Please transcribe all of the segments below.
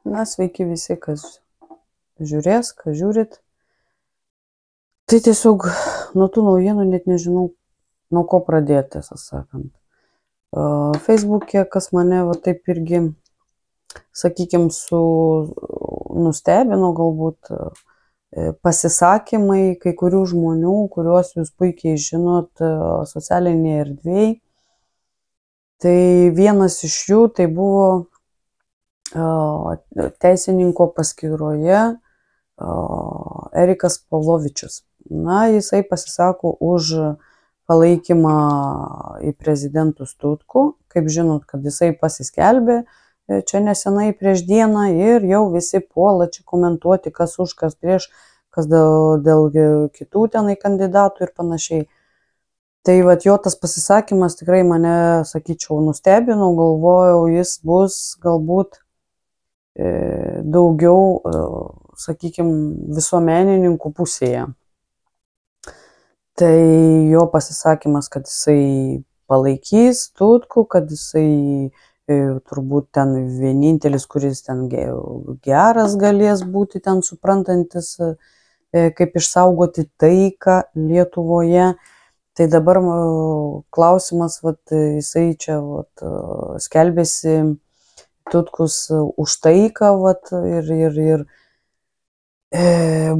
Na, sveiki visi, kas žiūrės, kas žiūrit. Tai tiesiog nuo tų naujienų net nežinau, nuo ko pradėti, tiesą sakant. Facebook'e, kas mane va taip irgi, sakykime, nustebino galbūt pasisakymai kai kurių žmonių, kuriuos jūs puikiai žinot socialinėje erdvėje. Tai vienas iš jų tai buvo teisininko paskyroje Erikas Pavlovičius. Na, jisai pasisako už palaikymą į prezidentus Tutkų. Kaip žinot, kad jisai pasiskelbė čia nesenai prieš dieną ir jau visi puola čia komentuoti, kas už, kas prieš, kas dėl kitų tenai kandidatų ir panašiai. Tai vat jo tas pasisakymas tikrai mane, sakyčiau, nustebino, galvojau, jis bus galbūt daugiau, sakykime, visuomenininkų pusėje. Tai jo pasisakymas, kad jisai palaikys Tutkų, kad jisai turbūt ten vienintelis, kuris ten geras galės būti, ten suprantantis, kaip išsaugoti taiką Lietuvoje. Tai dabar klausimas, vat, jisai čia vat, skelbėsi Tutkus už taiką, vat, ir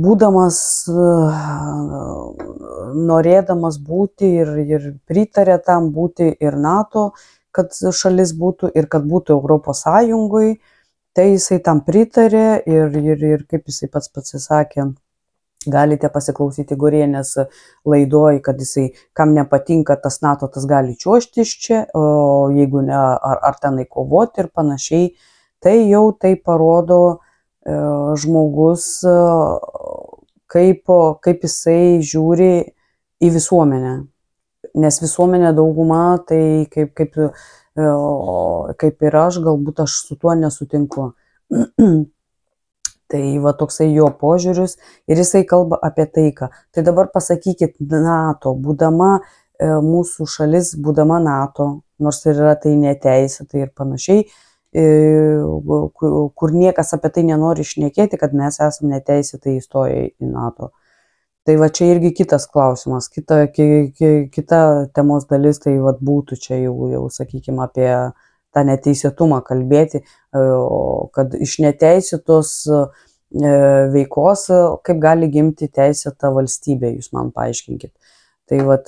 būdamas, norėdamas būti ir pritarė tam būti ir NATO, kad šalis būtų ir kad būtų Europos Sąjungoje, tai jisai tam pritarė ir kaip jisai pats pasisakė, galite pasiklausyti Gorienės laidoj, kad jisai, kam nepatinka tas NATO, tas gali čiuožti iš čia, o jeigu ne, ar tenai kovoti ir panašiai, tai jau tai parodo žmogus, kaip jisai žiūri į visuomenę. Nes visuomenė dauguma, tai kaip ir aš, galbūt aš su tuo nesutinku. Tai va toksai jo požiūris ir jisai kalba apie taiką. Tai dabar pasakykit, NATO, būdama mūsų šalis, būdama NATO, nors ir yra tai neteisėta ir panašiai, kur niekas apie tai nenori šnekėti, kad mes esame neteisėtai įstoję į NATO. Tai va čia irgi kitas klausimas, kita temos dalis, tai va būtų čia jau sakykime, apie tą neteisėtumą kalbėti, kad iš neteisėtos veikos, kaip gali gimti teisėta valstybė, jūs man paaiškinkit. Tai vat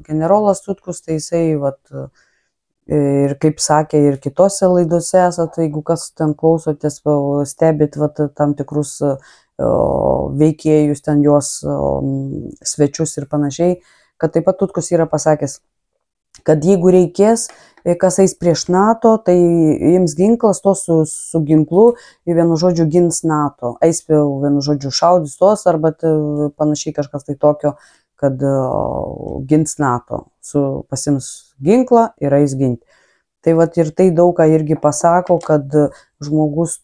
generolas Tutkus, tai jisai vat, ir kaip sakė, ir kitose laidose esate, jeigu kas ten klausotės, stebit vat, tam tikrus veikėjus, ten jos svečius ir panašiai, kad taip pat Tutkus yra pasakęs, kad jeigu reikės, kas eis prieš NATO, tai jiems ginklas, to su ginklu, vienu žodžiu gins NATO, eis vienu žodžiu šaudys tos, arba panašiai kažkas tai tokio, kad gins NATO, pasims ginklą ir eis ginti. Tai vat ir tai daug ką irgi pasako, kad žmogus,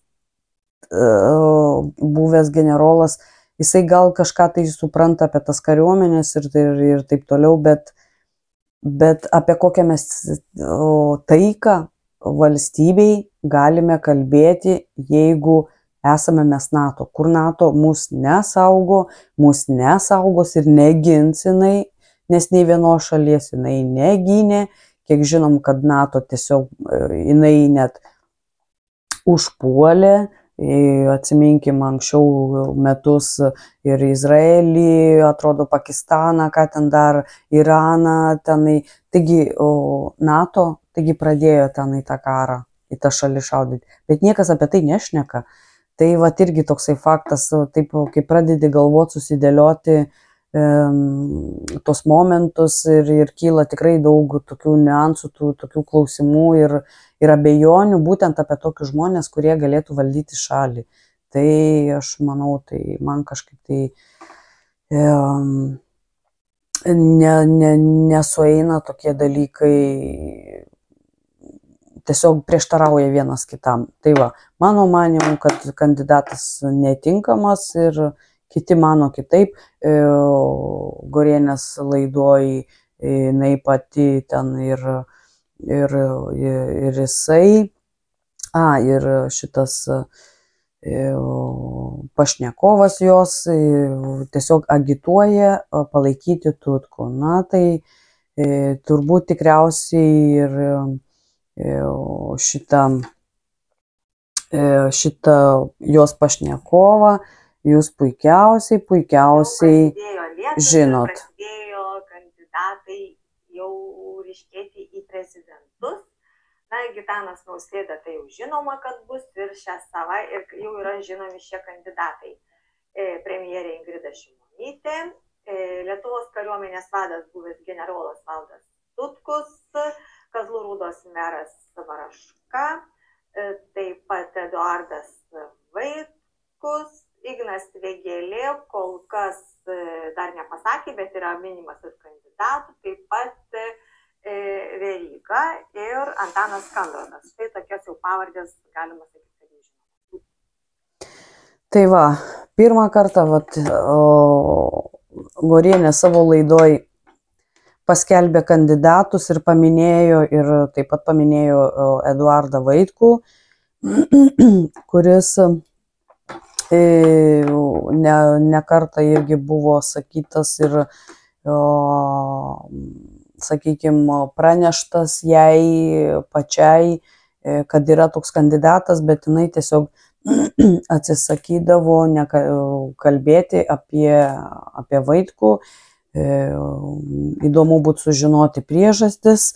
buvęs generolas, jisai gal kažką tai supranta apie tas kariuomenės ir taip toliau, bet apie kokią mes taiką valstybei galime kalbėti, jeigu esame mes NATO. Kur NATO mus nesaugo, mus nesaugos ir negins jinai, nes nei vienos šalies jinai negynė. Kiek žinom, kad NATO tiesiog jinai net užpuolė, atsiminkim anksčiau metus ir Izraelį, atrodo Pakistaną, ką ten dar, Iraną tenai. Taigi NATO, taigi pradėjo tenai tą karą, į tą šalį šaudyti. Bet niekas apie tai nešneka. Tai vat irgi toksai faktas, taip kai pradedi galvoti, susidėlioti tos momentus ir kyla tikrai daug tokių niuansų, tokių klausimų ir abejonių būtent apie tokius žmonės, kurie galėtų valdyti šalį. Tai aš manau, tai man kažkaip tai nesueina tokie dalykai, tiesiog prieštarauja vienas kitam. Tai va, mano manimu, kad kandidatas netinkamas ir kiti mano kitaip. Gorienės laidoj jinai pati ten ir jisai Ir šitas pašnekovas jos tiesiog agituoja palaikyti Tutkų. Na, tai turbūt tikriausiai ir šitą jos pašnekovą jūs puikiausiai žinot. Prasidėjo kandidatai jau ryškėti į prezidentus. Na, Gitanas Nausėda tai jau žinoma, kad bus ir šią savaitę ir jau yra žinomi šie kandidatai. Premjerė Ingrida Šimonytė, Lietuvos kariuomenės vadas buvęs generolas Valdas Tutkus, Kazlų Rūdos meras Varaška, taip pat Eduardas Vaitkus, Ignas Vėgėlė, kol kas dar nepasakė, bet yra minimas ir kandidatų, taip pat Veryga ir Antanas Kandrotas. Štai tokias jau pavardės galima sakyti, kad jau žinoma. Tai va, pirmą kartą Gorienė savo laidoj paskelbė kandidatus ir paminėjo, ir taip pat paminėjo Eduardą Vaitkų, kuris ne kartą irgi buvo sakytas ir sakykime, praneštas jai pačiai, kad yra toks kandidatas, bet jinai tiesiog atsisakydavo kalbėti apie Vaitkų. Įdomu būtų sužinoti priežastis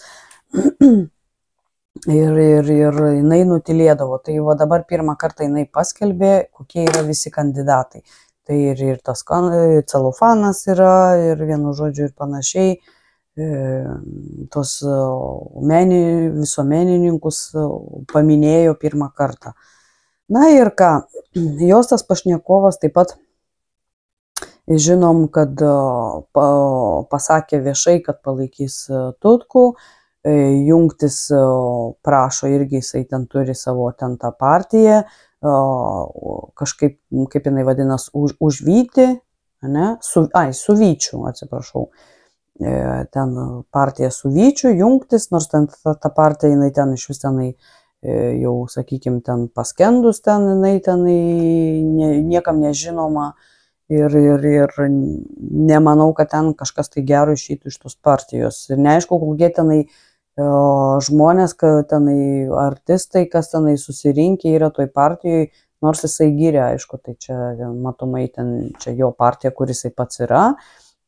ir jinai nutilėdavo. Tai va dabar pirmą kartą jinai paskelbė, kokie yra visi kandidatai. Tai ir tas celofanas yra, ir vienu žodžiu ir panašiai. Tos visuomenininkus paminėjo pirmą kartą. Na ir ką, jos tas pašnekovas taip pat žinom, kad pasakė viešai, kad palaikys Tutkų, jungtis prašo irgi, jisai ten turi savo ten tą partiją, kažkaip, kaip jinai vadinas, užvyti, ne, su Vyčiu, atsiprašau. Ten partija su Vyčiu jungtis, nors ten ta partija, jinai ten iš vis tenai jau, sakykime, ten paskendus, ten jinai niekam nežinoma ir nemanau, kad ten kažkas tai gero išeitų iš tos partijos. Ir neaišku, kokie tenai žmonės, kad tenai artistai, kas tenai susirinkę yra toj partijoj, nors jisai gyrė, aišku, tai čia matomai ten čia jo partija, kur jisai pats yra.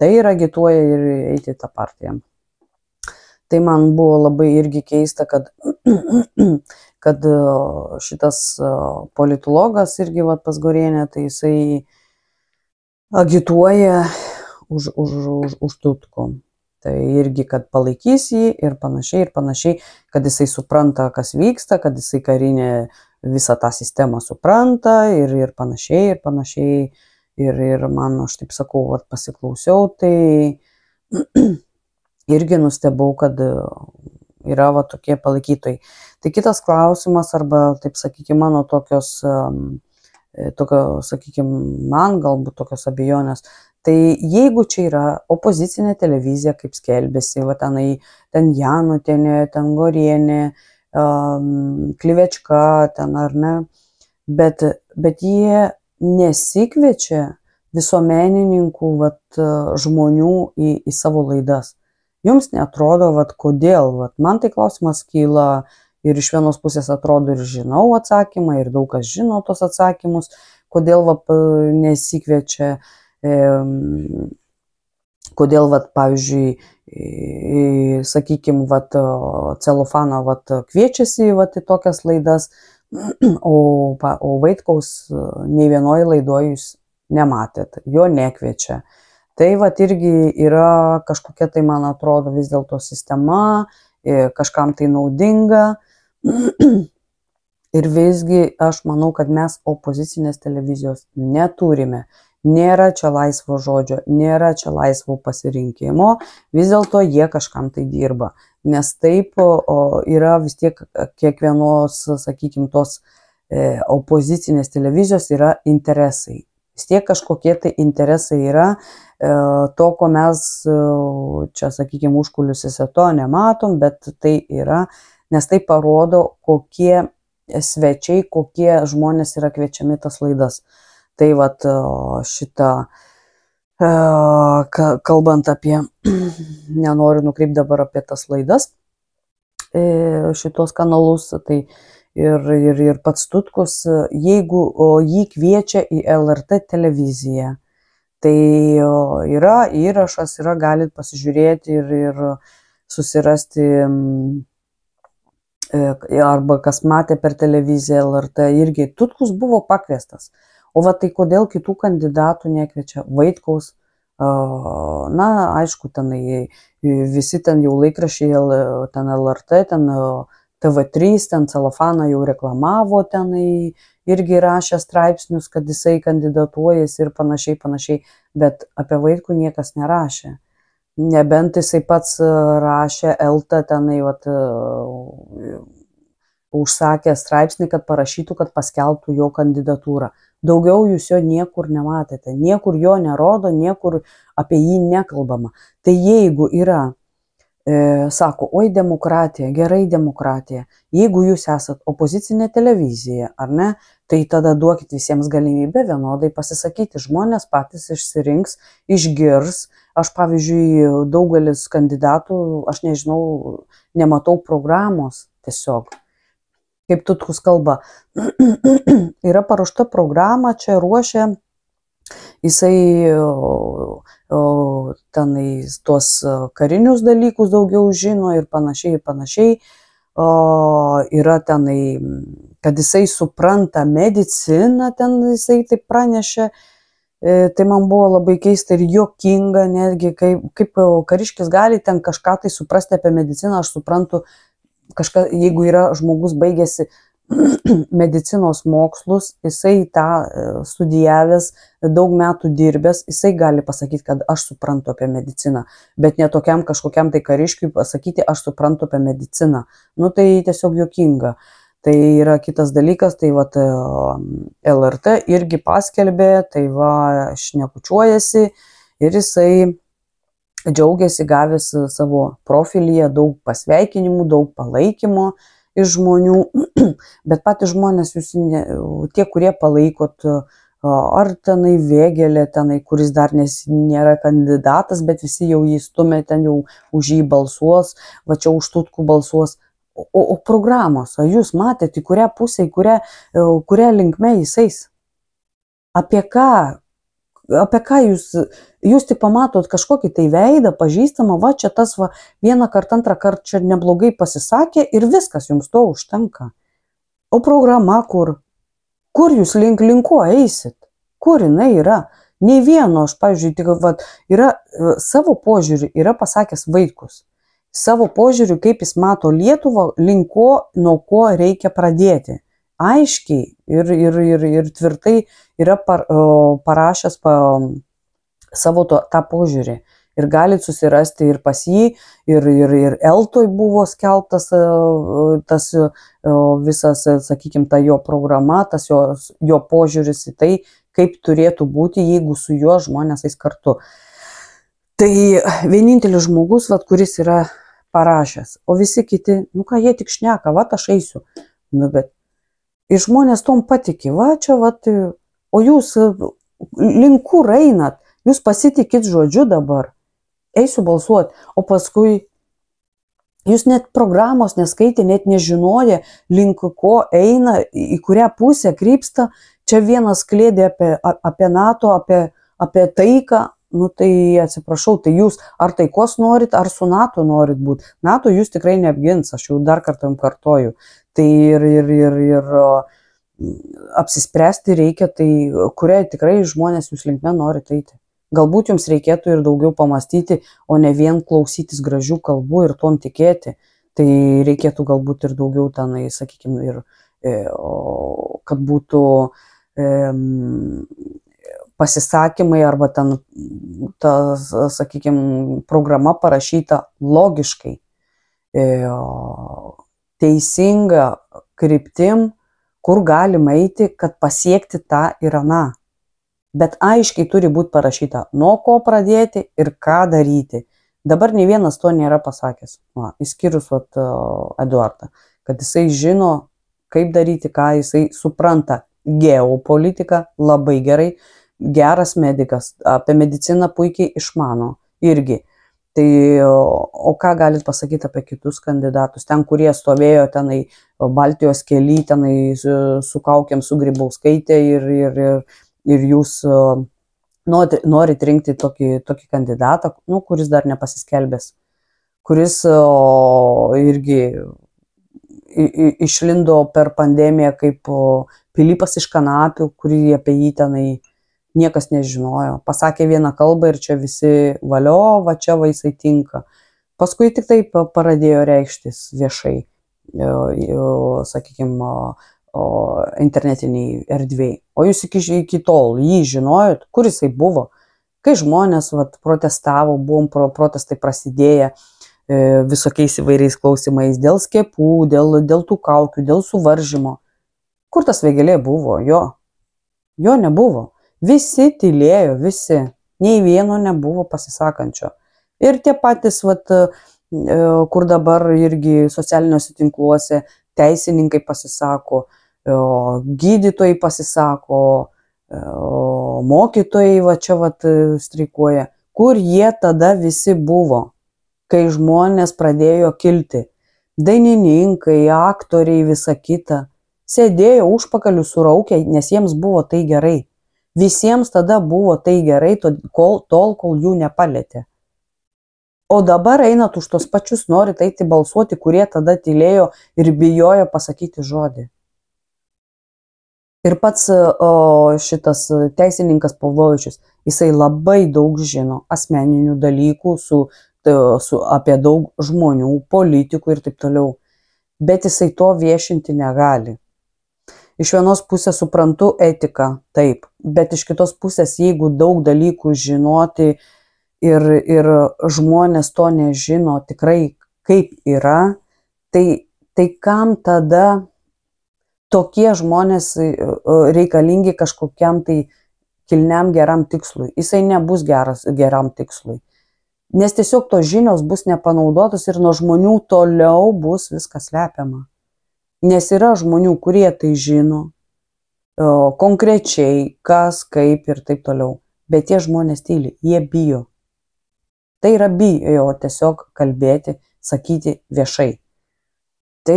Tai ir agituoja ir eiti į tą partiją. Tai man buvo labai irgi keista, kad šitas politologas irgi pas Gorienę, tai jisai agituoja už Tutkų. Tai irgi, kad palaikys jį ir panašiai, kad jisai supranta, kas vyksta, kad jisai karinė visą tą sistemą supranta ir panašiai. Ir man, aš taip sakau, pasiklausiau, tai irgi nustebau, kad yra tokie palaikytojai. Tai kitas klausimas, arba, taip sakykime, mano man galbūt tokios abejonės, tai jeigu čia yra opozicinė televizija, kaip skelbėsi, ten Janutienė, ten Gorienė, Klivečka, ten ar ne, bet jie nesikviečia visuomenininkų žmonių į savo laidas. Jums neatrodo, kodėl? Man tai klausimas kyla ir iš vienos pusės atrodo ir žinau atsakymą, ir daug kas žino tos atsakymus, kodėl nesikviečia, kodėl, pavyzdžiui, sakykime, celofaną kviečiasi į tokias laidas, o Vaitkaus nei vienoje laidoje jūs nematėt, jo nekviečia. Tai irgi yra kažkokia, tai man atrodo, vis dėlto sistema, kažkam tai naudinga. Ir visgi aš manau, kad mes opozicinės televizijos neturime. Nėra čia laisvo žodžio, nėra čia laisvo pasirinkimo, vis dėlto jie kažkam tai dirba. Nes taip yra vis tiek kiekvienos, sakykime, tos opozicinės televizijos yra interesai. Vis tiek kažkokie tai interesai yra, to, ko mes čia, sakykime, užkulisiuose to nematom, bet tai yra, nes tai parodo, kokie svečiai, kokie žmonės yra kviečiami tas laidas. Tai vat šitą, kalbant apie, nenoriu nukreipti dabar apie tas laidas, šitos kanalus, tai ir pats Tutkus, jeigu jį kviečia į LRT televiziją, tai yra įrašas, galit pasižiūrėti ir susirasti, arba kas matė per televiziją LRT, irgi Tutkus buvo pakviestas. O va tai kodėl kitų kandidatų nekviečia? Vaitkaus, na, aišku, tenai visi ten jau laikraščiai, ten LRT, ten TV3, ten Celofaną jau reklamavo, tenai irgi rašė straipsnius, kad jisai kandidatuojasi ir panašiai, bet apie Vaitkų niekas nerašė. Nebent jisai pats rašė LT tenai, užsakė straipsnį, kad parašytų, kad paskelbtų jo kandidatūrą. Daugiau jūs jo niekur nematėte, niekur jo nerodo, niekur apie jį nekalbama. Tai jeigu yra, sako, oi demokratija, gerai demokratija, jeigu jūs esat opozicinė televizija, ar ne, tai tada duokit visiems galimybę vienodai pasisakyti. Žmonės patys išsirinks, išgirs. Aš, pavyzdžiui, daugelis kandidatų, aš nežinau, nematau programos tiesiog. Kaip Tutkus kalba, yra paruošta programa, čia ruošia, jisai tenai tuos karinius dalykus daugiau žino ir panašiai. Yra tenai, kad jisai supranta mediciną, ten jisai taip pranešė. Tai man buvo labai keista ir juokinga netgi, kaip kariškis gali ten kažką tai suprasti apie mediciną. Aš suprantu, jeigu yra žmogus baigėsi medicinos mokslus, jisai tą studijavęs, daug metų dirbęs, jisai gali pasakyti, kad aš suprantu apie mediciną, bet ne tokiam kažkokiam tai kariškiui pasakyti, aš suprantu apie mediciną. Nu tai tiesiog juokinga. Tai yra kitas dalykas, tai vat LRT irgi paskelbė, tai va šnekučiuojasi ir jisai džiaugiasi gavęs savo profilyje daug pasveikinimų, daug palaikymo iš žmonių, bet patys žmonės, jūs tie, kurie palaikot, ar tenai Vėgėlė, tenai, kuris dar nėra kandidatas, bet visi jau jį stumia, ten jau už jį balsuos, va čia už Tutkų balsuos. O programos, ar jūs matėte, į kurią pusę, kurią linkme jis eis? Apie ką jūs tik pamatot kažkokį tai veidą, pažįstamą, va čia tas va vieną kartą, antrą kartą čia neblogai pasisakė ir viskas, jums to užtenka. O programa kur? Kur jūs linko eisit? Kur jinai yra? Nei vieno, aš, pavyzdžiui, tik va, yra savo požiūrį, yra pasakęs Vaitkus. Savo požiūriu, kaip jis mato Lietuvą, linko, nuo ko reikia pradėti. Aiškiai ir tvirtai yra parašęs savo tą požiūrį. Ir galit susirasti ir pas jį, ir Eltoj buvo skelbtas tas visas, sakykime, ta jo programa, tas jo požiūris į tai, kaip turėtų būti, jeigu su juo žmonės eis kartu. Tai vienintelis žmogus, kuris yra parašęs, o visi kiti, nu ką, jie tik šneka, va aš eisiu. Nu bet ir žmonės tom patiki, va čia, va, o jūs link kur einat, jūs pasitikit žodžiu dabar, eisiu balsuoti, o paskui jūs net programos neskaitė, net nežinoja, link ko eina, į kurią pusę krypsta, čia vienas klėdė apie NATO, apie taiką. Nu tai atsiprašau, tai jūs ar taikos norit, ar su NATO norit būti. NATO jūs tikrai neapgins, aš jau dar kartą jums kartoju. Tai ir apsispręsti reikia, tai kuriai tikrai žmonės jūs linkme norit eiti. Galbūt jums reikėtų ir daugiau pamastyti, o ne vien klausytis gražių kalbų ir tom tikėti. Tai reikėtų galbūt ir daugiau tenai, sakykime, ir kad būtų pasisakymai arba ten ta, sakykime, programa parašyta logiškai, teisinga kryptim, kur galima eiti, kad pasiekti tą ir aną. Bet aiškiai turi būti parašyta, nuo ko pradėti ir ką daryti. Dabar nei vienas to nėra pasakęs, išskyrus Eduardą, kad jisai žino, kaip daryti, ką jisai supranta. Geopolitiką labai gerai, geras medikas, apie mediciną puikiai išmano irgi. Tai o ką galit pasakyti apie kitus kandidatus, ten, kurie stovėjo tenai Baltijos kely, tenai su kaukėm, su Grybauskaite ir jūs norit rinkti tokį kandidatą, kuris dar nepasiskelbęs, kuris irgi išlindo per pandemiją kaip Pilypas iš kanapių, kurį apie jį tenai niekas nežinojo. Pasakė vieną kalbą ir čia visi valio, va čia vaisai tinka. Paskui tik taip pradėjo reikštis viešai, sakykime, internetiniai erdvėjai. O jūs iki tol jį žinojot, kur jisai buvo? Kai žmonės protestavo, buvom protestai prasidėję visokiais įvairiais klausimais dėl skiepų, dėl tų kaukių, dėl suvaržymo. Kur tas Vėgėlė buvo? Jo nebuvo. Visi tylėjo, visi. Nei vieno nebuvo pasisakančio. Ir tie patys, kur dabar irgi socialiniuose tinkluose teisininkai pasisako, gydytojai pasisako, mokytojai čia streikuoja. Kur jie tada visi buvo, kai žmonės pradėjo kilti? Dainininkai, aktoriai, visa kita. Sėdėjo užpakalių suraukę, nes jiems buvo tai gerai. Visiems tada buvo tai gerai, tol, kol jų nepalėtė. O dabar einat už tos pačius, norit eiti balsuoti, kurie tada tylėjo ir bijojo pasakyti žodį. Ir pats šitas teisininkas Pavlovičius, jisai labai daug žino asmeninių dalykų apie daug žmonių, politikų ir taip toliau. Bet jisai to viešinti negali. Iš vienos pusės suprantu etiką, taip, bet iš kitos pusės, jeigu daug dalykų žinoti ir žmonės to nežino tikrai kaip yra, tai kam tada tokie žmonės reikalingi kažkokiam tai kilniam geram tikslui? Jisai nebus geram tikslui. Nes tiesiog tos žinios bus nepanaudotos ir nuo žmonių toliau bus viskas slepiama. Nes yra žmonių, kurie tai žino, konkrečiai, kas, kaip ir taip toliau. Bet tie žmonės tyli, jie bijo. Tai yra bijo tiesiog kalbėti, sakyti viešai. Tai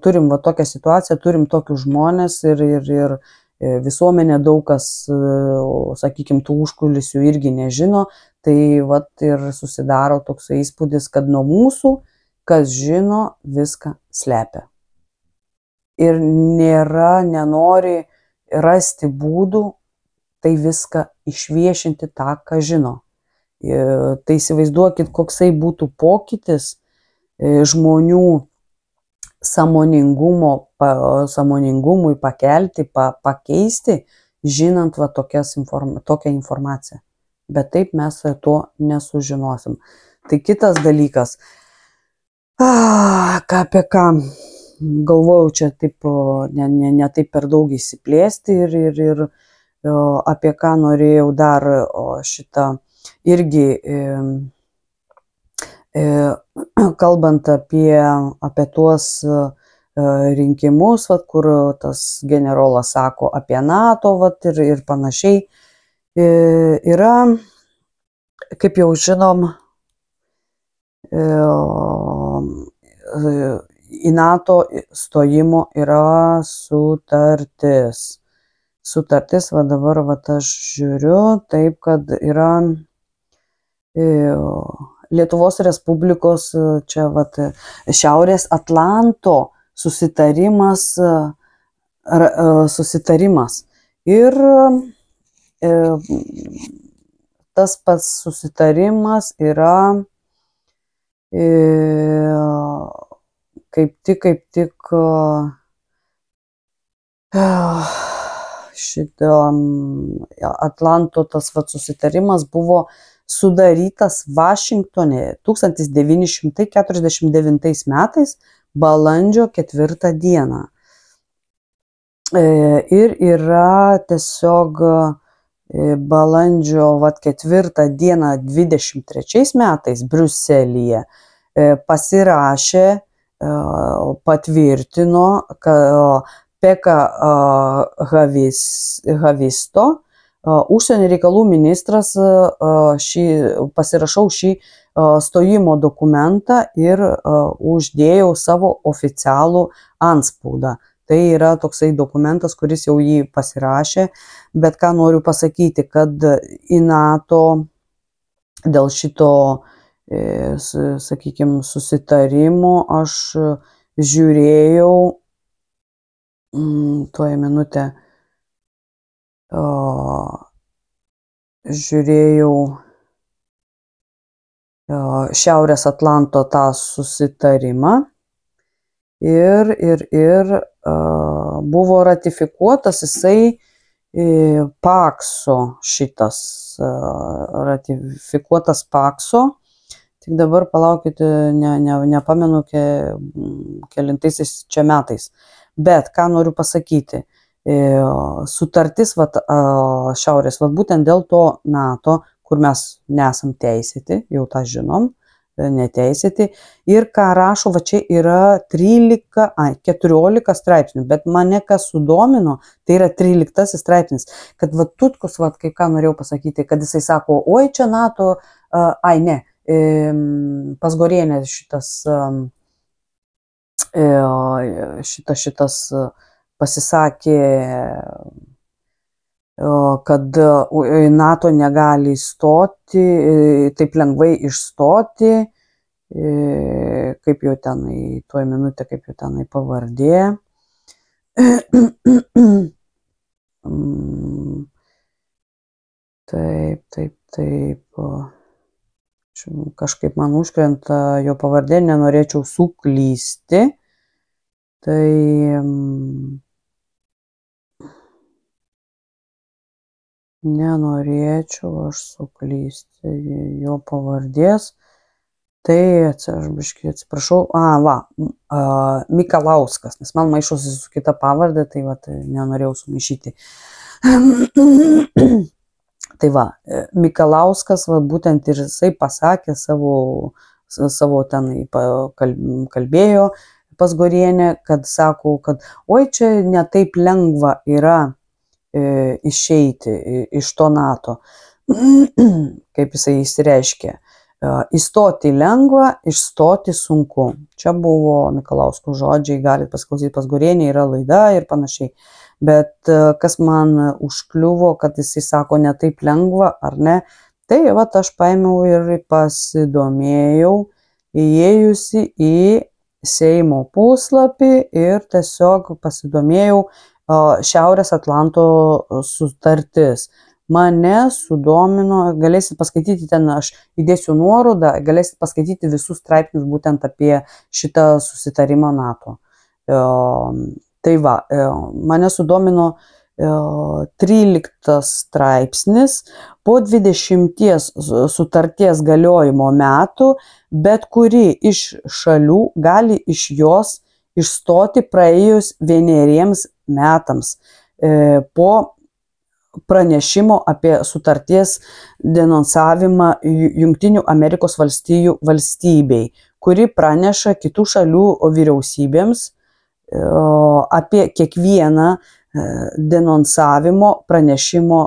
turim tokią situaciją, turim tokius žmonės ir visuomenė daug kas, sakykime, tų užkulisių irgi nežino. Tai ir susidaro toks įspūdis, kad nuo mūsų, kas žino, viską slepia. Ir nenori rasti būdų tai viską išviešinti tą, ką žino. Tai įsivaizduokit, koksai būtų pokytis žmonių sąmoningumui pakelti, pakeisti, žinant tokią informaciją. Bet taip mes to nesužinosim. Tai kitas dalykas, apie ką galvojau čia taip, ne taip per daug įsiplėsti ir apie ką norėjau dar šitą irgi, kalbant apie tuos rinkimus, kur tas generolas sako apie NATO ir panašiai, yra, kaip jau žinom, į NATO stojimo yra sutartis. Sutartis, dabar aš žiūriu, taip, kad yra Lietuvos Respublikos, čia Šiaurės Atlanto susitarimas. Ir tas pats susitarimas yra kaip tik šito Atlanto tas susitarimas buvo sudarytas Vašingtone 1949 metais balandžio 4 dieną. Ir yra tiesiog balandžio 4 dieną 23 metais Briuselyje pasirašė patvirtino, kad Pekka Havisto, užsienio reikalų ministras, pasirašau šį stojimo dokumentą ir uždėjau savo oficialų antspaudą. Tai yra toksai dokumentas, kuris jau jį pasirašė, bet ką noriu pasakyti, kad į NATO dėl šito, sakykime, susitarimo aš žiūrėjau, tuoj minutę, žiūrėjau Šiaurės Atlanto tą susitarimą ir buvo ratifikuotas jisai Pakso šitas, ratifikuotas Pakso, tik dabar palaukite, nepamenu kelintaisiais čia metais, bet ką noriu pasakyti, sutartis Šiaurės, būtent dėl to NATO, kur mes nesam teisėti, jau tą žinom, neteisėti, ir ką rašo, čia yra 14 straipsnių, bet mane kas sudomino, tai yra 13 straipsnis, kad Tutkus, kaip ką norėjau pasakyti, kad jisai sako, oi čia NATO, Pasgorienė šitas pasisakė, kad NATO negali įstoti, taip lengvai išstoti, kaip jau tenai, tuoj minutę, kaip jau tenai pavardė. Taip. Kažkaip man užkrenta jo pavardė, nenorėčiau suklysti. Tai nenorėčiau aš suklysti jo pavardės. Tai aš biškį atsiprašau. Mikalauskas, nes man maišosi su kita pavardė, tai nenorėjau sumaišyti. Tai Mikalauskas būtent ir jisai pasakė savo tenai kalbėjo Pasgorienė, kad sako, kad oi čia netaip lengva yra išeiti iš to NATO, kaip jisai išsireiškė. Įstoti lengva, išstoti sunku. Čia buvo Mikalausko žodžiai, galite pasiklausyti Pasgorienė, yra laida ir panašiai. Bet kas man užkliuvo, kad jisai sako netaip lengva, ar ne, tai aš paėmiau ir pasidomėjau, įėjusi į Seimo puslapį ir tiesiog pasidomėjau Šiaurės Atlanto sutartis. Mane sudomino, galėsit paskaityti ten, aš įdėsiu nuorodą, galėsit paskaityti visus straipsnius būtent apie šitą susitarimą NATO. Tai mane sudomino 13 straipsnis, po 20 sutarties galiojimo metų, bet kuri iš šalių gali iš jos išstoti praėjus 1 metams po pranešimo apie sutarties denonsavimą Jungtinių Amerikos valstijų valstybei, kuri praneša kitų šalių vyriausybėms apie kiekvieną denonsavimo pranešimo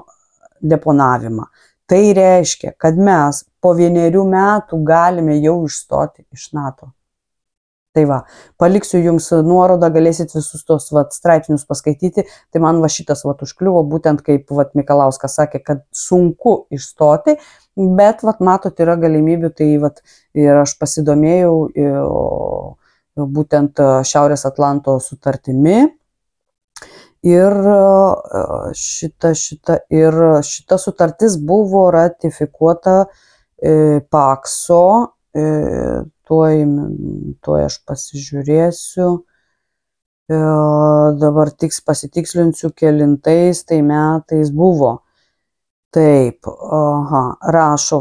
deponavimą. Tai reiškia, kad mes po 1 metų galime jau išstoti iš NATO. Tai paliksiu jums nuorodą, galėsit visus tos straipsnius paskaityti. Tai man šitas užkliuvo, būtent kaip Mikalauskas sakė, kad sunku išstoti, bet matot, yra galimybių, tai ir aš pasidomėjau būtent Šiaurės Atlanto sutartimi. Ir šita sutartis buvo ratifikuota Pakso, tuoj aš pasižiūrėsiu, dabar pasitikslinsiu, kelintais tai metais buvo. Taip, rašo,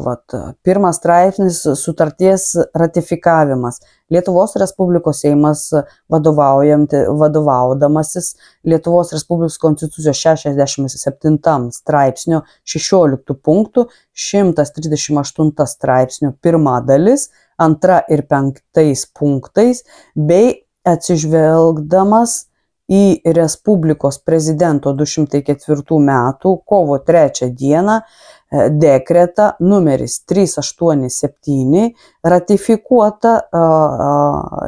1 straipsnis sutarties ratifikavimas. Lietuvos Respublikos Seimas vadovaudamasis Lietuvos Respublikos Konstitucijos 67 straipsnio 16 punktų, 138 straipsnio 1 dalis, 2 ir 5 punktais, bei atsižvelgdamas į Respublikos prezidento 204 metų kovo 3 dieną dekretą numeris 387 ratifikuotą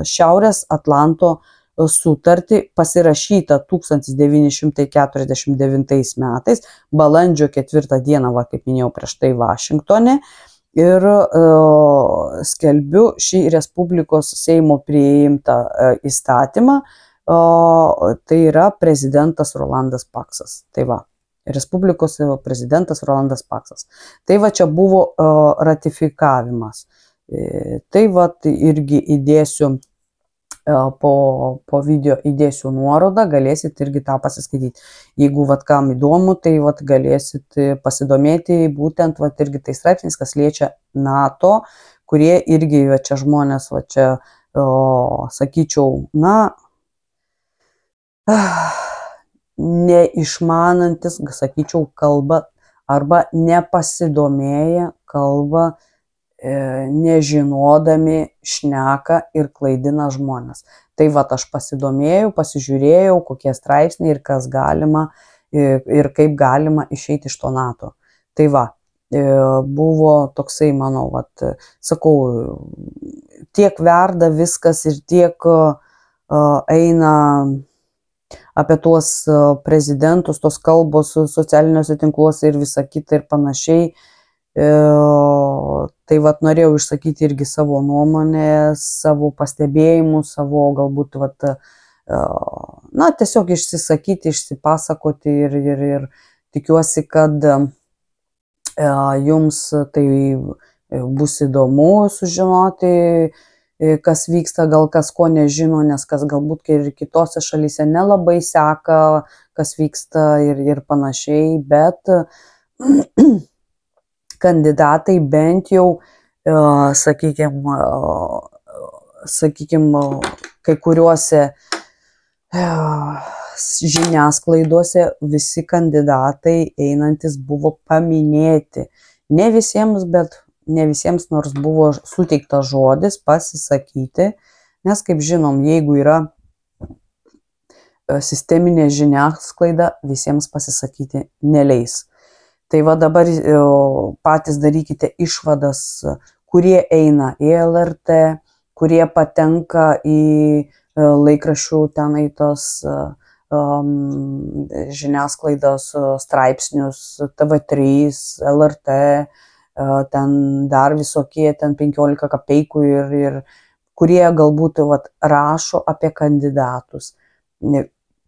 Šiaurės Atlanto sutartį pasirašytą 1949 metais, balandžio 4 dieną, kaip minėjau prieš tai, Vašingtone, ir skelbiu šį Respublikos Seimo priimtą įstatymą, tai yra prezidentas Rolandas Paksas. Tai va, Respublikos prezidentas Rolandas Paksas. Tai va, čia buvo ratifikavimas. Tai va, irgi įdėsiu po video įdėsiu nuorodą, galėsit irgi tą pasiskaityti. Jeigu kam įdomu, tai galėsit pasidomėti būtent irgi tai straipsnis, kas liečia NATO, kurie irgi čia žmonės, čia sakyčiau, neišmanantis, sakyčiau, kalbą arba nepasidomėję kalbą, nežinodami šneka ir klaidina žmonės. Tai aš pasidomėjau, pasižiūrėjau, kokie straipsniai ir kas galima ir kaip galima išeiti iš to NATO. Tai buvo toksai, manau, sakau, tiek verda viskas ir tiek eina apie tuos prezidentus, tos kalbos socialiniuose tinkluose ir visa kita ir panašiai. Tai norėjau išsakyti irgi savo nuomonę, savo pastebėjimus, savo galbūt tiesiog išsisakyti, išsipasakoti ir tikiuosi, kad jums tai bus įdomu sužinoti, kas vyksta, gal kas ko nežino, nes kas galbūt ir kitose šalyse nelabai seka, kas vyksta ir panašiai, bet kandidatai bent jau, sakykime, kai kuriuose žiniasklaidose visi kandidatai einantis buvo paminėti. Ne visiems, nors buvo suteiktas žodis pasisakyti, nes, kaip žinom, jeigu yra sisteminė žiniasklaida, visiems pasisakyti neleis. Tai dabar patys darykite išvadas, kurie eina į LRT, kurie patenka į laikraščių tenai tos žiniasklaidos straipsnius, TV3, LRT, ten dar visokie, ten 15 kapeikų ir kurie galbūt rašo apie kandidatus,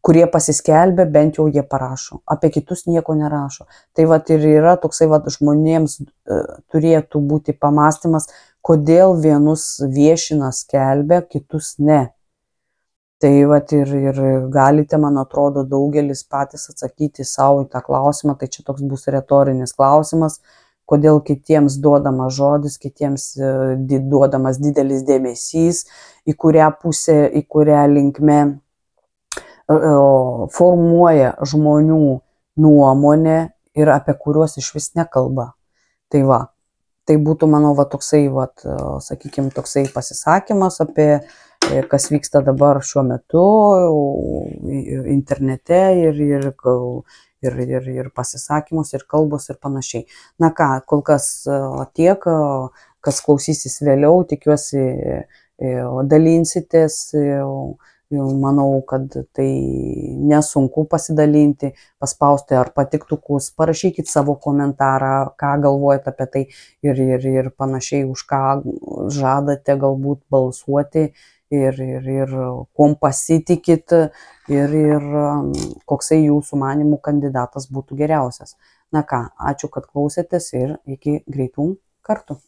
kurie pasiskelbė, bent jau jie parašo, apie kitus nieko nerašo. Tai ir yra toksai žmonėms turėtų būti pamastymas, kodėl vienus viešina, skelbia, kitus ne. Tai ir galite, man atrodo, daugelis patys atsakyti savo į tą klausimą, tai čia toks bus retorinis klausimas, kodėl kitiems duodamas žodis, kitiems duodamas didelis dėmesys, į kurią pusę, į kurią linkme formuoja žmonių nuomonę ir apie kuriuos iš vis nekalba. Tai būtų, manau, toksai, sakykime, toksai pasisakymas apie kas vyksta dabar šiuo metu internete ir pasisakymus, ir kalbos ir panašiai. Na ką, kol kas tiek, kas klausysis vėliau, tikiuosi dalinsitės. Manau, kad tai nesunku pasidalinti, paspausti ar patiktukus, parašykit savo komentarą, ką galvojate apie tai ir panašiai, už ką žadate galbūt balsuoti ir kuom pasitikit ir koksai jūsų manimų kandidatas būtų geriausias. Na ką, ačiū, kad klausėtės ir iki greitų kartų.